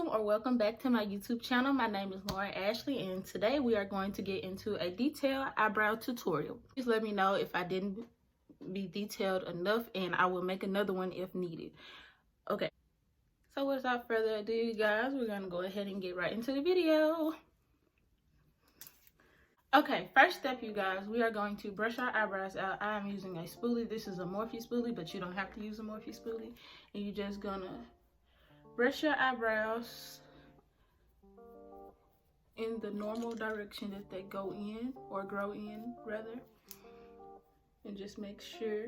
or welcome back to my YouTube channel. My name is Lauren Ashley, and today we are going to get into a detailed eyebrow tutorial. Please let me know if I didn't be detailed enough, and I will make another one if needed. Okay, so without further ado, you guys, we're going to go ahead and get right into the video. Okay, first step, you guys, we are going to brush our eyebrows out. I am using a spoolie. This is a Morphe spoolie, but you don't have to use a Morphe spoolie. And you're just gonna brush your eyebrows in the normal direction that they go in, or grow in rather, and just make sure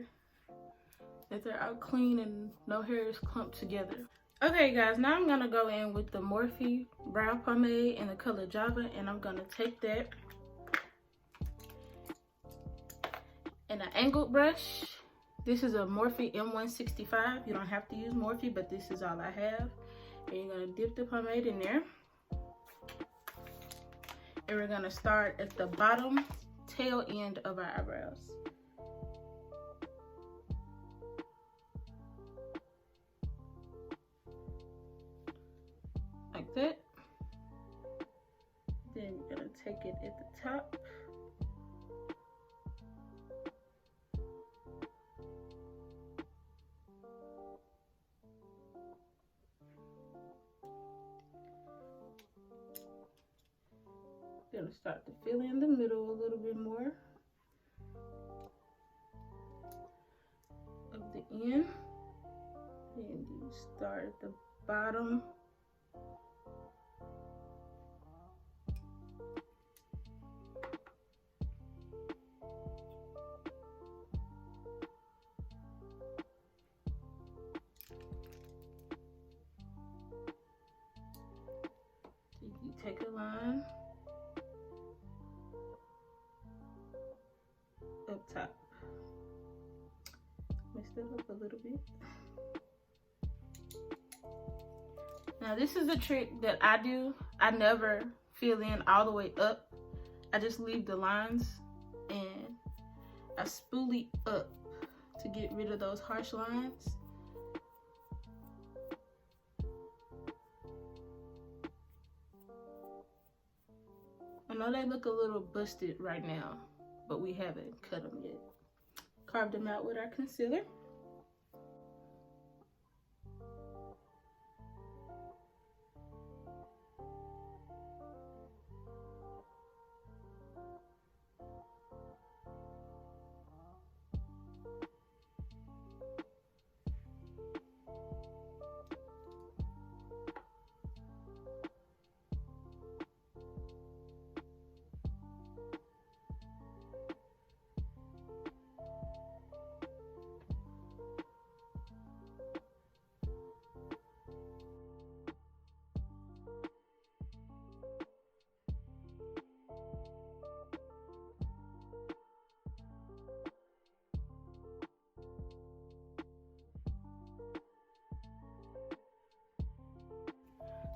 that they're out clean and no hair is clumped together. Okay guys, now I'm gonna go in with the Morphe brow pomade in the color Java, and I'm gonna take that and an angled brush. This is a Morphe M165. You don't have to use Morphe, but this is all I have. And you're gonna dip the pomade in there. And we're gonna start at the bottom tail end of our eyebrows. Like that. Then we're gonna take it at the top. Gonna start to fill in the middle a little bit more of the end, and you start at the bottom. You take a line up top. Messed it up a little bit. Now this is a trick that I do. I never fill in all the way up. I just leave the lines and I spoolie up to get rid of those harsh lines. I know they look a little busted right now, but we haven't cut them yet. Carved them out with our concealer.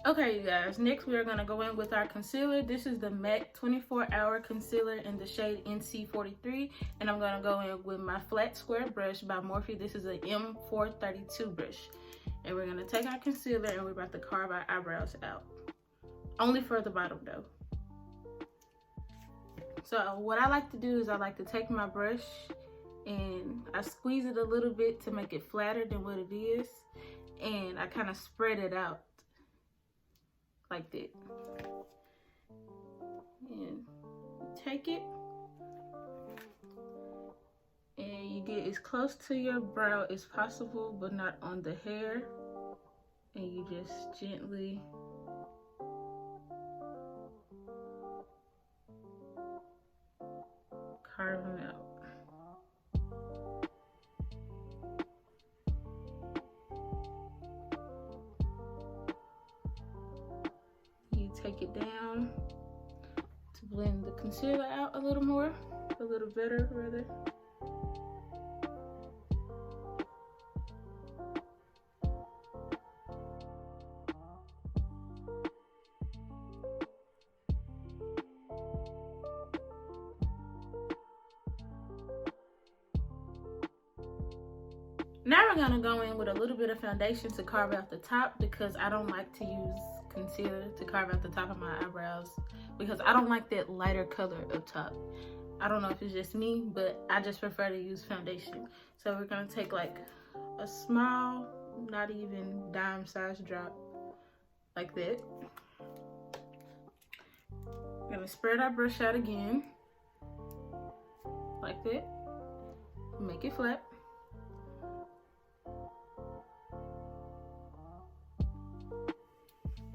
Okay, you guys, next we are going to go in with our concealer. This is the M.A.C 24-hour concealer in the shade NC43, and I'm going to go in with my flat square brush by Morphe. This is an M432 brush, and we're going to take our concealer and we're about to carve our eyebrows out. Only for the bottom though. So what I like to do is I like to take my brush and I squeeze it a little bit to make it flatter than what it is, and I kind of spread it out like that. And you take it and you get as close to your brow as possible, but not on the hair, and you just gently carve them out. Take it down to blend the concealer out a little more, a little better rather. Now we're gonna go in with a little bit of foundation to carve out the top, because I don't like to use concealer to carve out the top of my eyebrows because I don't like that lighter color up top. I don't know if it's just me, but I just prefer to use foundation. So we're gonna take like a small, not even dime size drop like that. We're gonna spread our brush out again like that. Make it flat.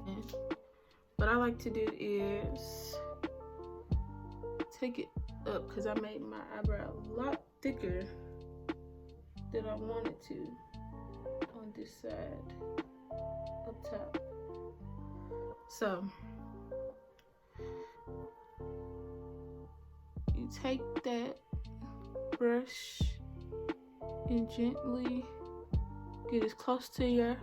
And what I like to do is take it up, because I made my eyebrow a lot thicker than I wanted to on this side up top. So you take that brush and gently get as close to your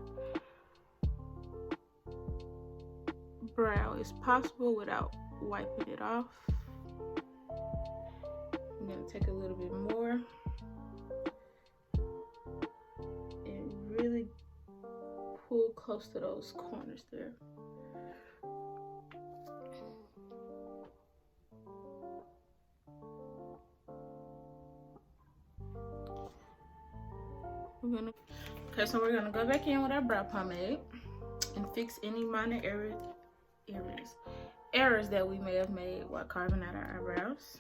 brow as possible without wiping it off. I'm gonna take a little bit more and really pull close to those corners there. So we're gonna go back in with our brow pomade and fix any minor errors that we may have made while carving out our eyebrows.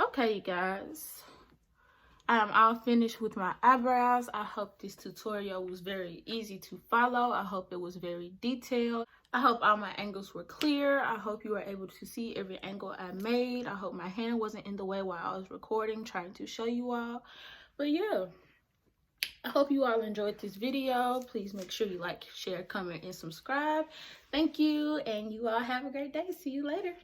Okay, you guys, I am all finished with my eyebrows. I hope this tutorial was very easy to follow. I hope it was very detailed. I hope all my angles were clear. I hope you were able to see every angle I made. I hope my hand wasn't in the way while I was recording, trying to show you all. But yeah, I hope you all enjoyed this video. Please make sure you like, share, comment, and subscribe. Thank you, and you all have a great day. See you later.